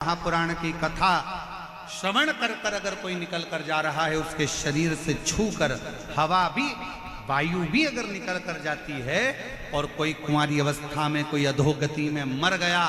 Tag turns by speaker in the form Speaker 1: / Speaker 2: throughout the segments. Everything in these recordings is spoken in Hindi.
Speaker 1: महापुराण की कथा श्रवण कर कर अगर कोई निकल कर जा रहा है, उसके शरीर से छू कर हवा भी, वायु भी अगर निकल कर जाती है, और कोई कुंवारी अवस्था में, कोई अधोगति में मर गया,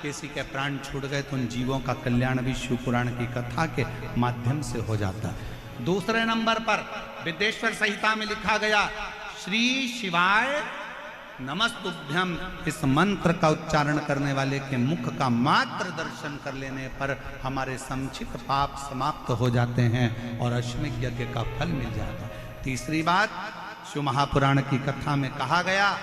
Speaker 1: किसी के प्राण छूट गए, तो उन जीवों का कल्याण भी शिव पुराण की कथा के माध्यम से हो जाता है। दूसरे नंबर पर विद्येश्वर संहिता में लिखा गया, श्री शिवाय नमस्तुभ्यम। इस मंत्र का उच्चारण करने वाले के मुख का मात्र दर्शन कर लेने पर हमारे संचित पाप समाप्त हो जाते हैं और अश्वमेध यज्ञ का फल मिल जाता है। तीसरी बात, शिव महापुराण की कथा में कहा गया,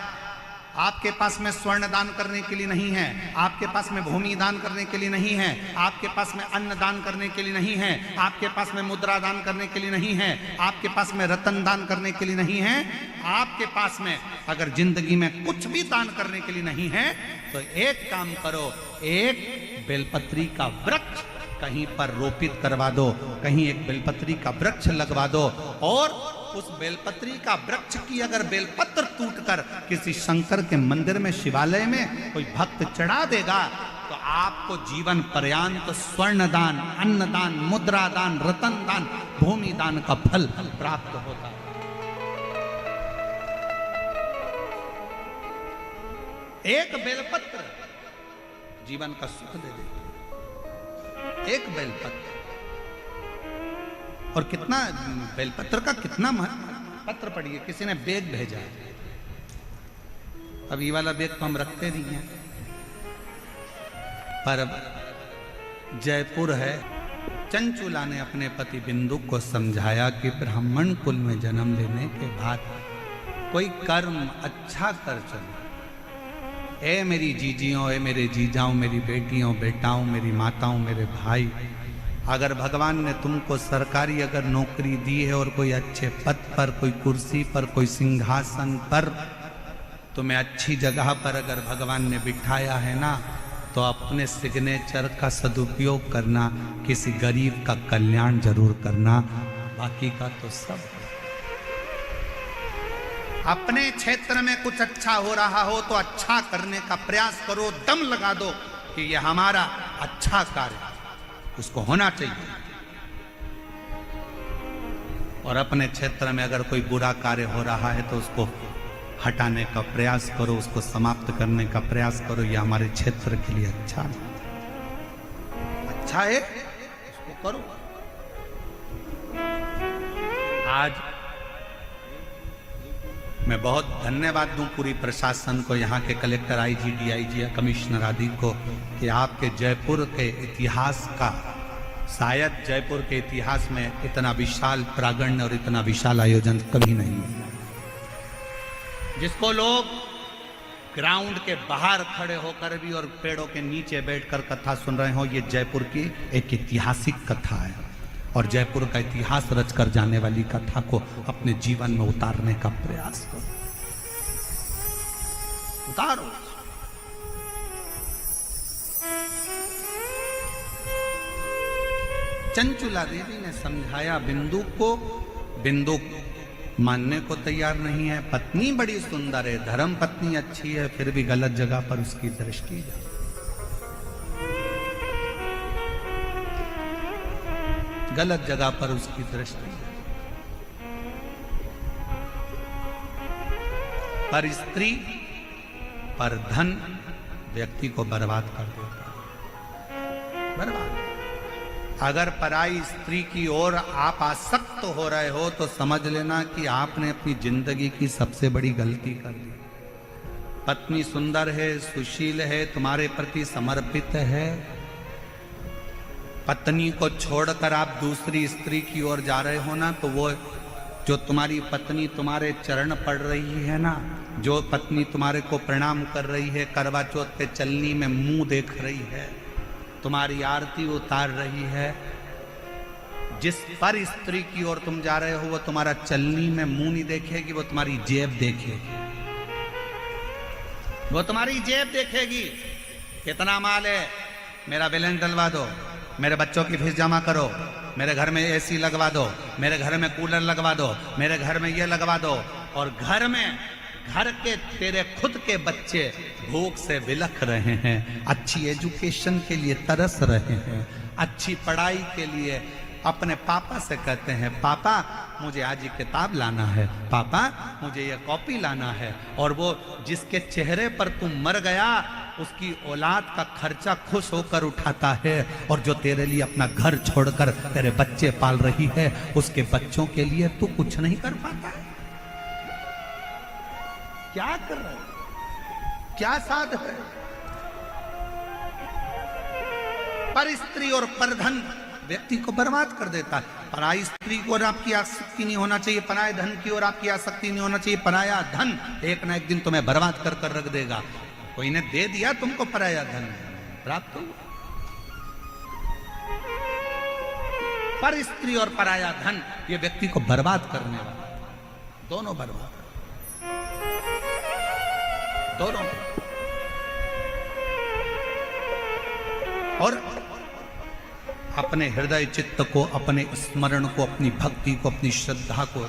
Speaker 1: आपके पास में स्वर्ण दान करने के लिए नहीं है, आपके पास में भूमि दान करने के लिए नहीं है, आपके पास में अन्न दान करने के लिए नहीं है, आपके पास में मुद्रा दान करने के लिए नहीं है, आपके पास में रतन दान करने के लिए नहीं है, आपके पास में अगर जिंदगी में कुछ भी दान करने के लिए नहीं है, तो एक काम करो, एक बेलपत्री का वृक्ष कहीं पर रोपित करवा दो, कहीं एक बेलपत्री का वृक्ष लगवा दो, और उस बेलपत्री का वृक्ष की अगर बेलपत्र टूटकर किसी शंकर के मंदिर में, शिवालय में कोई भक्त चढ़ा देगा, तो आपको जीवन पर्यंत स्वर्ण दान, अन्न दान, मुद्रा दान, रतन दान, भूमि दान का फल प्राप्त होता है। एक बेलपत्र जीवन का सुख दे देता, एक बेलपत्र। और कितना बेलपत्र का कितना पत्र पढ़िए, किसी ने बैग भेजा, अब ये वाला बैग तो हम रखते नहीं हैं, पर जयपुर है, चंचुला ने अपने पति बिंदु को समझाया कि ब्राह्मण कुल में जन्म लेने के बाद कोई कर्म अच्छा कर चलो। ए मेरी जीजियों, ए मेरे जीजाओं, मेरी बेटियों, बेटाओं, मेरी माताओं, मेरे भाई, अगर भगवान ने तुमको सरकारी अगर नौकरी दी है और कोई अच्छे पद पर, कोई कुर्सी पर, कोई सिंहासन पर, तुम्हें अच्छी जगह पर अगर भगवान ने बिठाया है ना, तो अपने सिग्नेचर का सदुपयोग करना, किसी गरीब का कल्याण जरूर करना, बाकी का तो सब। अपने क्षेत्र में कुछ अच्छा हो रहा हो तो अच्छा करने का प्रयास करो, दम लगा दो कि यह हमारा अच्छा कार्य, उसको होना चाहिए। और अपने क्षेत्र में अगर कोई बुरा कार्य हो रहा है तो उसको हटाने का प्रयास करो, उसको समाप्त करने का प्रयास करो, यह हमारे क्षेत्र के लिए अच्छा है, उसको करो। आज मैं बहुत धन्यवाद दूं पूरी प्रशासन को, यहाँ के कलेक्टर, आईजी, डीआईजी, कमिश्नर आदि को, कि आपके जयपुर के इतिहास का, शायद जयपुर के इतिहास में इतना विशाल प्रांगण और इतना विशाल आयोजन कभी नहीं हुआ, जिसको लोग ग्राउंड के बाहर खड़े होकर भी और पेड़ों के नीचे बैठकर कथा सुन रहे हो। ये जयपुर की एक ऐतिहासिक कथा है, और जयपुर का इतिहास रचकर जाने वाली कथा को अपने जीवन में उतारने का प्रयास करो, उतारो। चंचुला देवी ने समझाया बिंदु को, बिंदु मानने को तैयार नहीं है। पत्नी बड़ी सुंदर है, धर्म पत्नी अच्छी है, फिर भी गलत जगह पर उसकी दृष्टि है। गलत जगह पर उसकी दृष्टि है। पर स्त्री, पर धन व्यक्ति को बर्बाद कर देता है, बर्बाद। अगर पराई स्त्री की ओर आप आसक्त हो रहे हो तो समझ लेना कि आपने अपनी जिंदगी की सबसे बड़ी गलती कर दी। पत्नी सुंदर है, सुशील है, तुम्हारे प्रति समर्पित है, पत्नी को छोड़कर आप दूसरी स्त्री की ओर जा रहे हो ना, तो वो जो तुम्हारी पत्नी तुम्हारे चरण पड़ रही है ना, जो पत्नी तुम्हारे को प्रणाम कर रही है, करवा चौथ पे चलनी में मुंह देख रही है, तुम्हारी आरती उतार रही है, जिस पर स्त्री की ओर तुम जा रहे हो वो तुम्हारा चलनी में मुंह नहीं देखेगी, वो तुम्हारी जेब देखेगी, वो तुम्हारी जेब देखेगी। कितना माल है, मेरा बैलेंस डलवा दो, मेरे बच्चों की फीस जमा करो, मेरे घर में एसी लगवा दो, मेरे घर में कूलर लगवा दो, मेरे घर में ये लगवा दो। और घर में घर के तेरे खुद के बच्चे भूख से बिलख रहे हैं, अच्छी एजुकेशन के लिए तरस रहे हैं, अच्छी पढ़ाई के लिए अपने पापा से कहते हैं पापा मुझे आज ये किताब लाना है, पापा मुझे ये कॉपी लाना है। और वो जिसके चेहरे पर तू मर गया उसकी औलाद का खर्चा खुश होकर उठाता है, और जो तेरे लिए अपना घर छोड़कर तेरे बच्चे पाल रही है उसके बच्चों के लिए तू कुछ नहीं कर पाता है। क्या कर रहा है, क्या साध है? पर स्त्री और परधन व्यक्ति को बर्बाद कर देता है। पराई स्त्री को और आपकी आसक्ति नहीं होना चाहिए, पराये धन की और आपकी आसक्ति नहीं होना चाहिए। पराया धन एक ना एक दिन तुम्हें बर्बाद कर कर रख देगा। कोई ने दे दिया तुमको पराया धन, प्राप्त हो। पर स्त्री और पराया धन ये व्यक्ति को बर्बाद करने वाला, दोनों बर्बाद, दोनों। और अपने हृदय चित्त को, अपने स्मरण को, अपनी भक्ति को, अपनी श्रद्धा को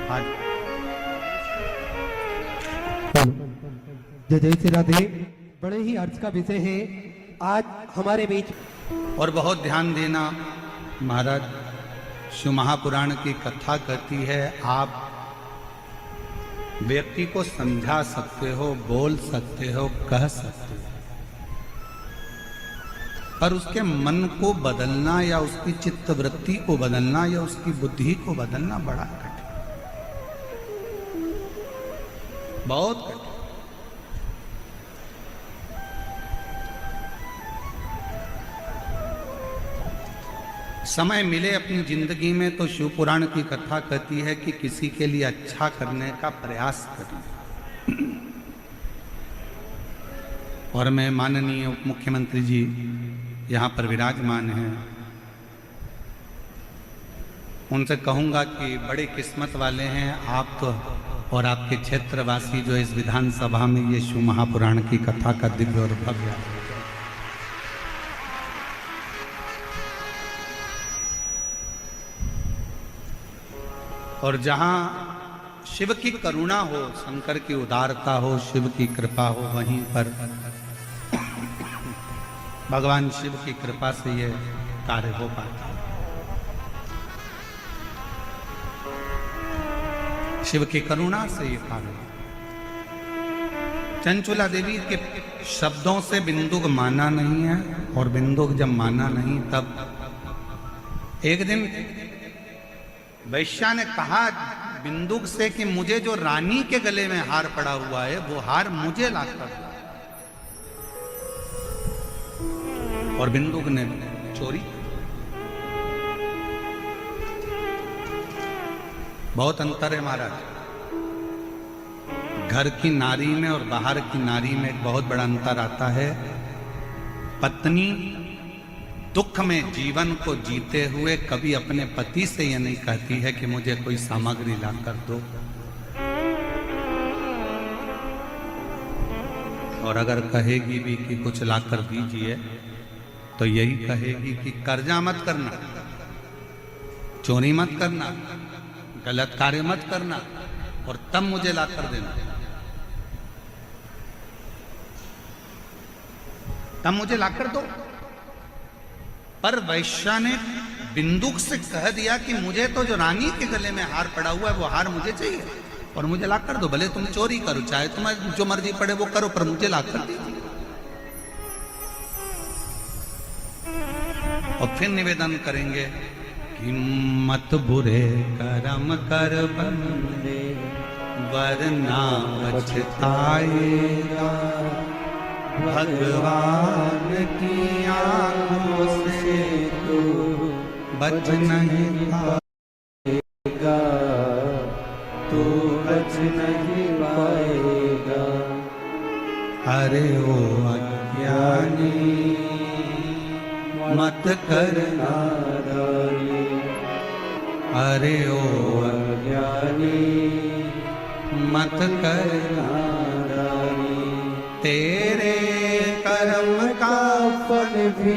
Speaker 1: आज
Speaker 2: जय जय श्री राधे। बड़े ही अर्थ का विषय है आज हमारे बीच।
Speaker 1: और बहुत ध्यान देना, महाराज शिव महापुराण की कथा कहती है आप व्यक्ति को समझा सकते हो, बोल सकते हो, कह सकते हो, पर उसके मन को बदलना या उसकी चित्त वृत्ति को बदलना या उसकी बुद्धि को बदलना बड़ा कठिन, बहुत कठिन। समय मिले अपनी जिंदगी में तो शिव पुराण की कथा कहती है कि किसी के लिए अच्छा करने का प्रयास करें। और मैं माननीय उप मुख्यमंत्री जी यहाँ पर विराजमान हैं, उनसे कहूँगा कि बड़ी किस्मत वाले हैं आप तो, और आपके क्षेत्रवासी जो इस विधानसभा में ये शिव महापुराण की कथा का दिव्य और भव्य। और जहाँ शिव की करुणा हो, शंकर की उदारता हो, शिव की कृपा हो, वहीं पर भगवान शिव की कृपा से ये कार्य हो पाता है। शिव की करुणा से ये कार्य। चंचुला देवी के शब्दों से बिंदुक माना नहीं है, और बिंदुक जब माना नहीं तब एक दिन वैश्या ने कहा बिंदुक से कि मुझे जो रानी के गले में हार पड़ा हुआ है वो हार मुझे लाकर दो। और बिंदुक ने चोरी। बहुत अंतर है महाराज, घर की नारी में और बाहर की नारी में एक बहुत बड़ा अंतर आता है। पत्नी दुख में जीवन को जीते हुए कभी अपने पति से यह नहीं कहती है कि मुझे कोई सामग्री लाकर दो, और अगर कहेगी भी कि कुछ लाकर दीजिए तो यही कहेगी कि कर्जा मत करना, चोरी मत करना, गलत कार्य मत करना, और तब मुझे लाकर देना, तब मुझे लाकर दो। पर वैश्या ने बिंदुक से कह दिया कि मुझे तो जो रानी के गले में हार पड़ा हुआ है वो हार मुझे चाहिए, और मुझे ला कर दो। भले तुम चोरी करो, चाहे तुम्हें जो मर्जी पड़े वो करो, पर मुझे ला कर दो। और फिर निवेदन करेंगे कि मत बुरे कर्म कर बंदे वरना पछताएगा, भगवान की आंखों से तू बच नहीं पाएगा, तू बच नहीं पाएगा। अरे ओ अज्ञानी मत कर नादानी, अरे ओ अज्ञानी मत कर नादानी। तेरे कर्म का फल भी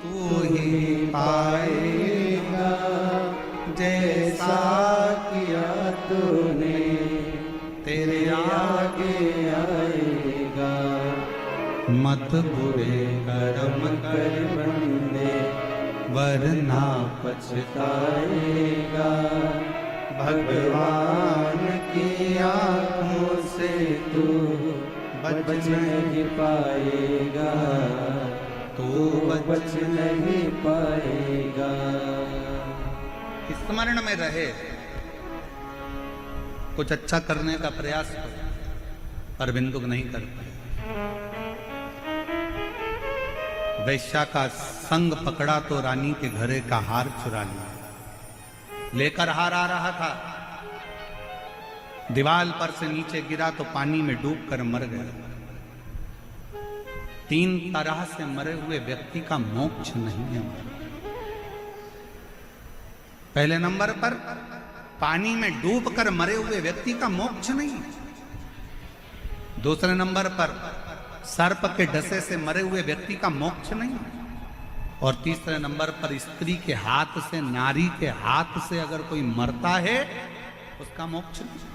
Speaker 1: तू ही पाएगा, जैसा किया तूने बुरे
Speaker 3: कर्म कर बंदे
Speaker 1: वरना
Speaker 3: पछताएगा। भगवान की आँखों से तू बच नहीं पाएगा,
Speaker 1: तू
Speaker 3: बच नहीं पाएगा।
Speaker 1: स्मरण में रहे, कुछ अच्छा करने का प्रयास करो, पर बिंदुक नहीं कर पाए। वैश्या का संग पकड़ा तो रानी के घरे का हार चुरा लिया। लेकर हार आ रहा था, दीवार पर से नीचे गिरा तो पानी में डूबकर मर गया। 3 तरह से मरे हुए व्यक्ति का मोक्ष नहीं है। पहले नंबर पर पानी में डूबकर मरे हुए व्यक्ति का मोक्ष नहीं है। दूसरे नंबर पर सर्प के डसे से मरे हुए व्यक्ति का मोक्ष नहीं है। और तीसरे नंबर पर स्त्री के हाथ से, नारी के हाथ से अगर कोई मरता है उसका मोक्ष नहीं।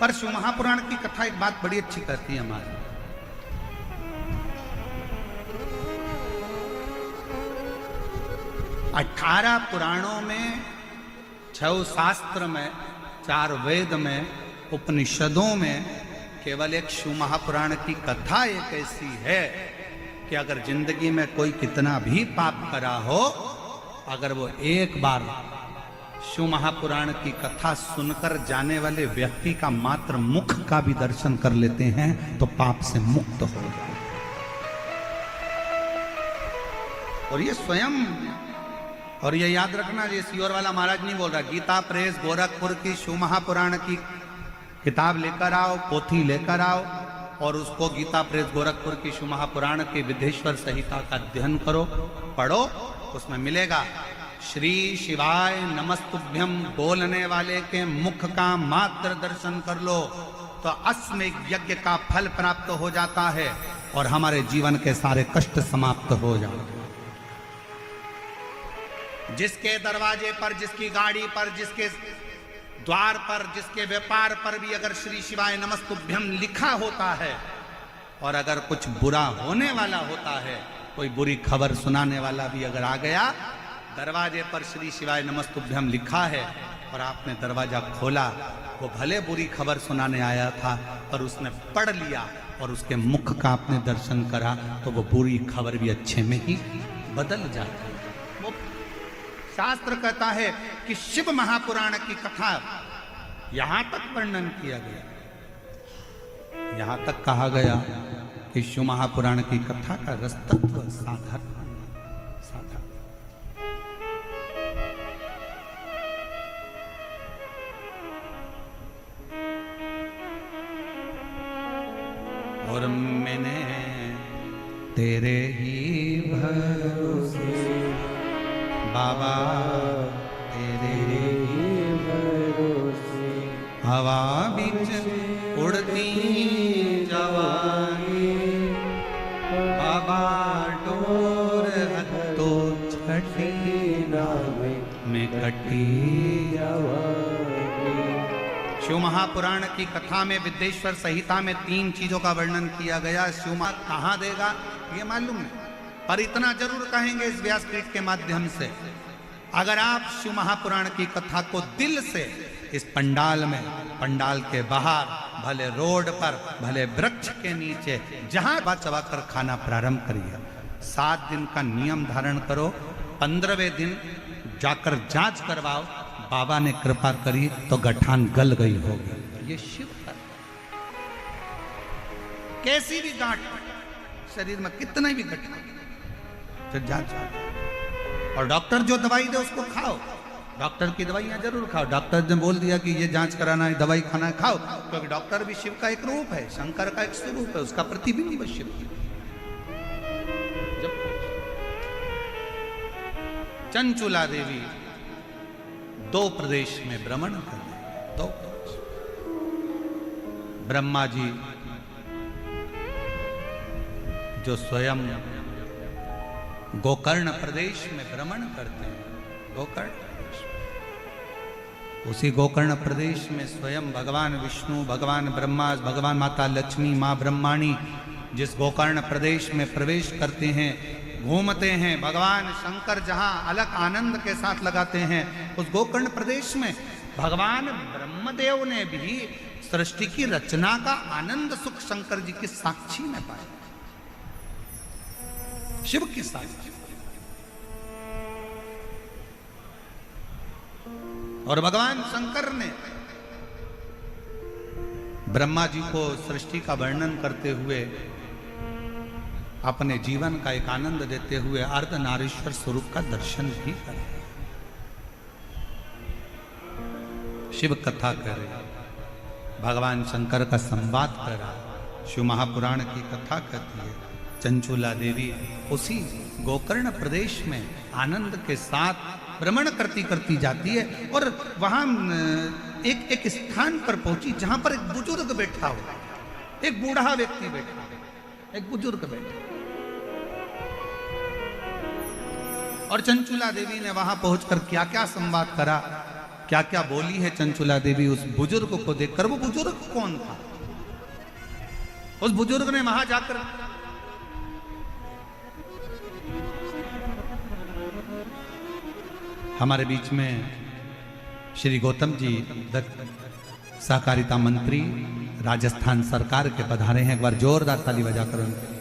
Speaker 1: पर शिव महापुराण की कथा एक बात बड़ी अच्छी कहती है हमारी। 18 पुराणों में, 6 शास्त्र में, 4 वेद में, उपनिषदों में केवल एक शिव महापुराण की कथा एक ऐसी है कि अगर जिंदगी में कोई कितना भी पाप करा हो, अगर वो एक बार शिव महापुराण की कथा सुनकर जाने वाले व्यक्ति का मात्र मुख का भी दर्शन कर लेते हैं तो पाप से मुक्त हो जाए। और ये स्वयं, और ये याद रखना, ये सियोर वाला महाराज नहीं बोल रहा, गीता प्रेस गोरखपुर की शिव महापुराण की किताब लेकर आओ, पोथी लेकर आओ और उसको गीता प्रेस गोरखपुर की शिव महापुराण के विदेश्वर संहिता का अध्ययन करो, पढ़ो। उसमें मिलेगा श्री शिवाय नमस्तुभ्यम बोलने वाले के मुख का मात्र दर्शन कर लो तो अश्वमेध यज्ञ का फल प्राप्त हो जाता है और हमारे जीवन के सारे कष्ट समाप्त हो जाते हैं। जिसके दरवाजे पर, जिसकी गाड़ी पर, जिसके द्वार पर, जिसके व्यापार पर भी अगर श्री शिवाय नमस्तुभ्यम लिखा होता है और अगर कुछ बुरा होने वाला होता है, कोई बुरी खबर सुनाने वाला भी अगर आ गया, दरवाजे पर श्री शिवाय नमस्तुभ्यम लिखा है और आपने दरवाजा खोला, वो भले बुरी खबर सुनाने आया था पर उसने पढ़ लिया और उसके मुख का आपने दर्शन करा तो वो बुरी खबर भी अच्छे में ही बदल जाती है। वो शास्त्र कहता है कि शिव महापुराण की कथा यहां तक वर्णन किया गया, यहां तक कहा गया कि शिव महापुराण की कथा का रस तत्व साधारण। और मैंने तेरे ही भरोसे बाबा, तेरे ही
Speaker 3: भरोसे
Speaker 1: हवा बीच उड़ती जवानी बाबा, डोर हत्तो छठी
Speaker 3: नावे
Speaker 1: में कटी। शिव महापुराण की कथा में, विदेश्वर संहिता में 3 चीजों का वर्णन किया गया। शिव महा कहाँ देगा ये मालूम नहीं, पर इतना जरूर कहेंगे इस व्यासपीठ के माध्यम से, अगर आप शिव महापुराण की कथा को दिल से इस पंडाल में, पंडाल के बाहर, भले रोड पर, भले वृक्ष के नीचे, जहां चबा कर खाना प्रारंभ करिए। 7 दिन का नियम धारण करो, 15वें दिन जाकर जांच करवाओ, बाबा ने कृपा करी तो गठान गल गई होगी। ये शिव है। कैसी भी गांठ शरीर में, कितने भी गठान, फिर जांच। और डॉक्टर जो दवाई दे उसको खाओ, डॉक्टर की दवाइयां जरूर खाओ। डॉक्टर ने बोल दिया कि ये जांच कराना है, दवाई खाना है, खाओ, क्योंकि डॉक्टर भी शिव का एक रूप है, शंकर का एक स्वरूप है, उसका प्रतिबिंब है शिव। जब चंचुला देवी 2 प्रदेश में भ्रमण कर रहे, 2 प्रदेश। ब्रह्मा जी जो स्वयं गोकर्ण प्रदेश में भ्रमण करते हैं, गोकर्ण प्रदेश, उसी गोकर्ण प्रदेश में स्वयं भगवान विष्णु, भगवान ब्रह्मा, भगवान माता लक्ष्मी, माँ ब्रह्माणी जिस गोकर्ण प्रदेश में प्रवेश करते हैं, घूमते हैं, भगवान शंकर जहाँ अलग आनंद के साथ लगाते हैं, उस गोकर्ण प्रदेश में भगवान ब्रह्मदेव ने भी सृष्टि की रचना का आनंद सुख शंकर जी की साक्षी में पाया, शिव की साक्षी। और भगवान शंकर ने ब्रह्मा जी को सृष्टि का वर्णन करते हुए अपने जीवन का एक आनंद देते हुए अर्धनारीश्वर स्वरूप का दर्शन भी करा, शिव कथा करे, भगवान शंकर का संवाद करा। शिव महापुराण की कथा कहती है चंचूला देवी उसी गोकर्ण प्रदेश में आनंद के साथ भ्रमण करती करती जाती है और वहां एक स्थान पर पहुंची जहां पर एक बुजुर्ग बैठा हो, एक बूढ़ा व्यक्ति बैठा, एक बुजुर्ग बैठा। और चंचूला देवी ने वहां पहुंचकर क्या क्या संवाद करा, क्या क्या बोली है चंचूला देवी उस बुजुर्ग को देखकर। वो बुजुर्ग कौन था? उस बुजुर्ग ने वहां जाकर हमारे बीच में श्री गौतम जी सहकारिता मंत्री राजस्थान सरकार के पधारे हैं, एक बार जोरदार ताली बजाकर उनके